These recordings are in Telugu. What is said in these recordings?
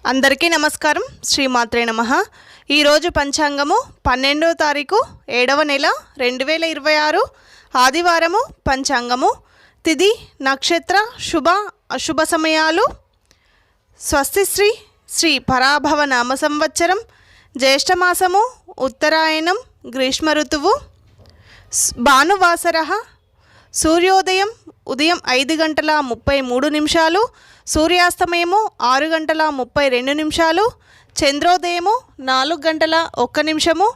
అందరికీ నమస్కారం. శ్రీమాత్రే నమః. ఈరోజు పంచాంగము 12వ తారీఖు 7వ నెల 2026 ఆదివారము. పంచాంగము తిథి నక్షత్ర శుభ అశుభ సమయాలు. స్వస్తి శ్రీ పరాభవ నామ సంవత్సరం, జ్యేష్ఠమాసము, ఉత్తరాయణం, గ్రీష్మ ఋతువు, భానువాసర. సూర్యోదయం ఉదయం 5:33, సూర్యాస్తమయము 6:32, చంద్రోదయము 4:01,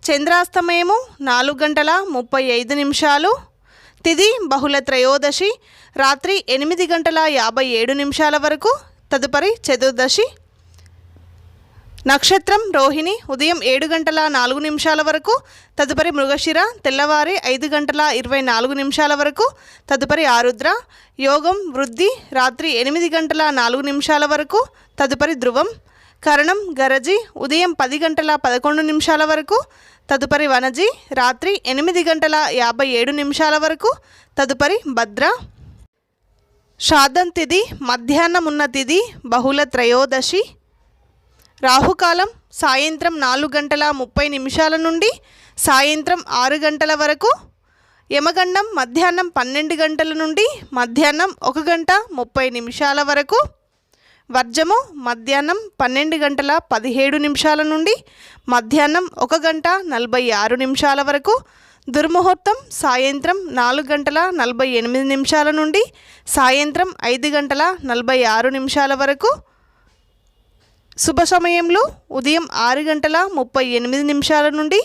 చంద్రాస్తమయము 4:35. తిథి బహుళ త్రయోదశి రాత్రి 8:57 వరకు, తదుపరి చతుర్దశి. నక్షత్రం రోహిణి ఉదయం 7:04 వరకు, తదుపరి మృగశిర తెల్లవారి 5:24 వరకు, తదుపరి ఆరుద్ర. యోగం వృద్ధి రాత్రి 8:04 వరకు, తదుపరి ధ్రువం. కరణం గరజి ఉదయం 10:11 వరకు, తదుపరి వనజి రాత్రి 8:57 వరకు, తదుపరి భద్ర. శ్రాద్ధం తిథి మధ్యాహ్నం ఉన్న తిథి బహుళ త్రయోదశి. రాహుకాలం సాయంత్రం 4:30 నుండి సాయంత్రం 6 గంటల వరకు. యమగండం మధ్యాహ్నం 12 గంటల నుండి మధ్యాహ్నం 1:30 వరకు. వర్జము మధ్యాహ్నం 12:17 నుండి మధ్యాహ్నం 1:46 వరకు. దుర్ముహూర్తం సాయంత్రం 4:48 నుండి సాయంత్రం 5:46 వరకు. శుభ సమయంలో ఉదయం 6:38 నుండి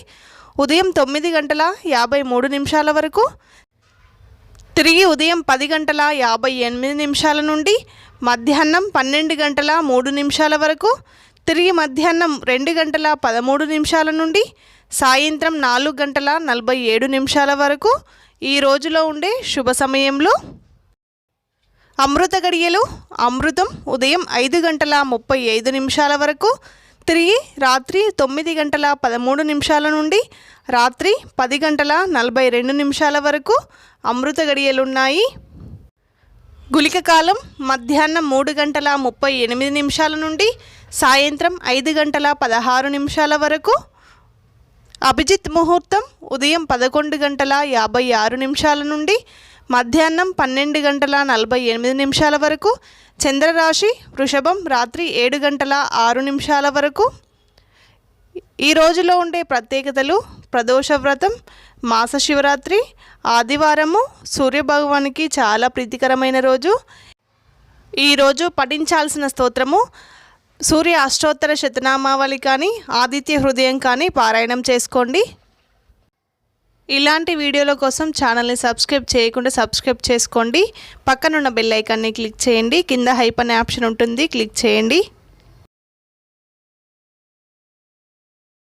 ఉదయం 9:53 వరకు, తిరిగి ఉదయం 10:58 నుండి మధ్యాహ్నం 12:03 వరకు, తిరిగి మధ్యాహ్నం 2:13 నుండి సాయంత్రం 4:47 వరకు. ఈ రోజులో ఉండే శుభ సమయంలో అమృత గడియలు అమృతం ఉదయం 5:35 వరకు, తిరిగి రాత్రి 9:13 నుండి రాత్రి 10:42 వరకు అమృత గడియలున్నాయి. గుళిక కాలం మధ్యాహ్నం 3:38 నుండి సాయంత్రం 5:16 వరకు. అభిజిత్ ముహూర్తం ఉదయం 11:56 నుండి మధ్యాహ్నం 12:48 వరకు. చంద్రరాశి వృషభం రాత్రి 7:06 వరకు. ఈ రోజులో ఉండే ప్రత్యేకతలు: ప్రదోష వ్రతం, మాస శివరాత్రి, ఆదివారము, సూర్యభగవానికి చాలా ప్రీతికరమైన రోజు. ఈరోజు పఠించాల్సిన స్తోత్రము సూర్య అష్టోత్తర శతనామావళి కానీ ఆదిత్య హృదయం కానీ పారాయణం చేసుకోండి. ఇలాంటి వీడియోల కోసం ఛానల్ని సబ్స్క్రైబ్ చేయకుండా సబ్స్క్రైబ్ చేసుకోండి. పక్కనున్న బెల్ ఐకాన్ని క్లిక్ చేయండి. కింద హైప్ అనే ఆప్షన్ ఉంటుంది, క్లిక్ చేయండి.